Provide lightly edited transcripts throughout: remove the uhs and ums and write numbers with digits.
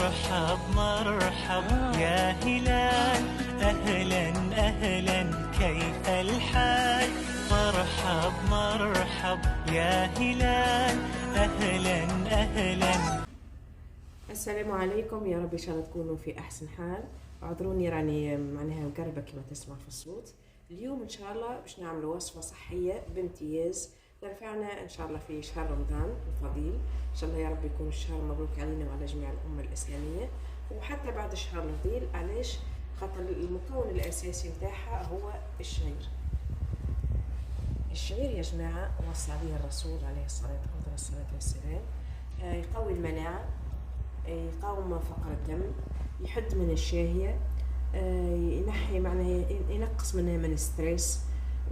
مرحب مرحب يا هلال، أهلا أهلا كيف الحال؟ مرحب مرحب يا هلال، أهلا أهلا. السلام عليكم، يا رب ان شاء الله تكونوا في احسن حال. اعذروني راني معناها مقربه كما تسمع في الصوت. اليوم ان شاء الله باش نعملوا وصفه صحيه بامتياز تنفعنا ان شاء الله في شهر رمضان الفضيل. ان شاء الله يا رب يكون الشهر مبروك علينا وعلى جميع الامه الاسلاميه، وحتى بعد الشهر الفضيل. علاش؟ خاطر المكون الاساسي نتاعها هو الشعير. الشعير يا جماعه وصى عليه الرسول عليه الصلاه والسلام، يقوي المناعه، يقاوم فقر الدم، يحد من الشهية، ينحي معناها ينقص منها من الستريس،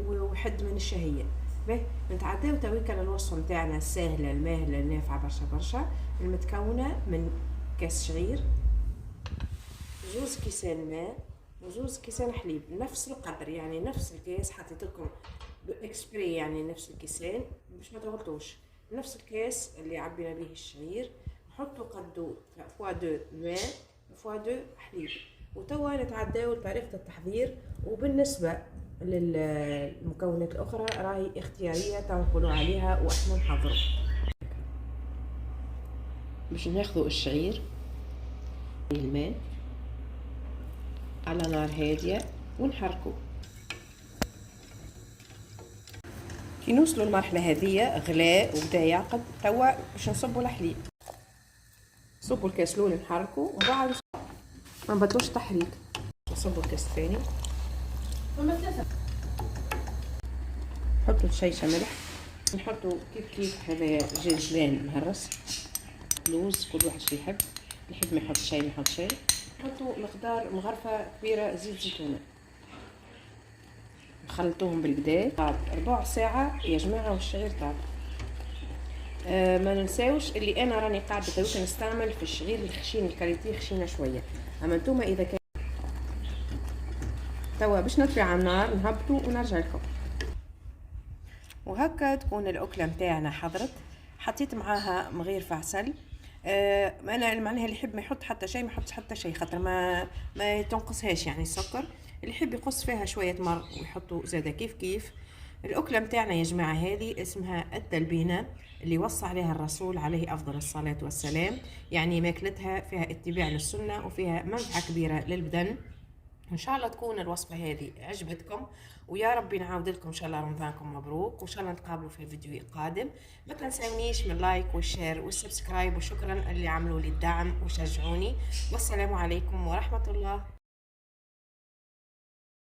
ويحد من الشهية. باهي نتعداو تويكا للوصفة نتاعنا السهلة الماهلة النافعة برشا برشا، المتكونة من كاس شعير، 2 كيسان ماء، و2 كيسان حليب، نفس القدر يعني نفس الكاس. حطيت لكم اكسبري يعني نفس الكيسان باش ما تغلطوش. نفس الكاس اللي عبينا به الشعير نحطو قدو فوا 2 ماء فوا 2 حليب. وتوا نتعداو لطريقة التحضير، وبالنسبة للمكونات الأخرى راهي اختيارية تنقولوا عليها واحنا نحضروا. باش ناخذوا الشعير الماء على نار هادية ونحركو. كي نوصلوا المرحلة هذه غلاء وبدا يعقد، توا باش نصبوا الحليب. صبوا الكاس الاول نحركو، ومن بعد ما نبطلوش تحريك نصبوا الكاس الثاني. نحطوا شيشة ملح، نحطوا كيف هذا جنجلان مهرس، لوز، كل واحد شي يحب ما يحط شي ما يحط شي. نحطوا مقدار مغرفة كبيرة زيت زيتونة، نخلطوهم بالكدا. طاب ربع ساعة يا جماعة والشعير طاب. ما ننساوش اللي انا راني قاعده تويك نستعمل في الشعير الخشين، الكاليتي خشينه شويه. اما نتوما اذا كان توا باش نطفي على النار نهبطوا ونرجع لكم. وهكا تكون الاكله نتاعنا حضرت. حطيت معاها مغير عسل. انا معناها اللي يحب ما يحط حتى شيء ما يحطش حتى شيء، خاطر ما تنقصهاش يعني السكر. اللي يحب يقص فيها شويه مر ويحطوا زاده كيف كيف. الأكلة متاعنا يا جماعة هذه اسمها التلبينة، اللي وصى عليها الرسول عليه أفضل الصلاة والسلام. يعني ماكلتها فيها اتباع للسنة وفيها منفعة كبيرة للبدن. إن شاء الله تكون الوصفة هذه عجبتكم، ويا ربي نعاود لكم إن شاء الله رمضانكم مبروك، وإن شاء الله نتقابلوا في فيديو قادم. ما تنسونيش من لايك والشير والسبسكرايب، وشكرا اللي عملوا لي الدعم وشجعوني. والسلام عليكم ورحمة الله.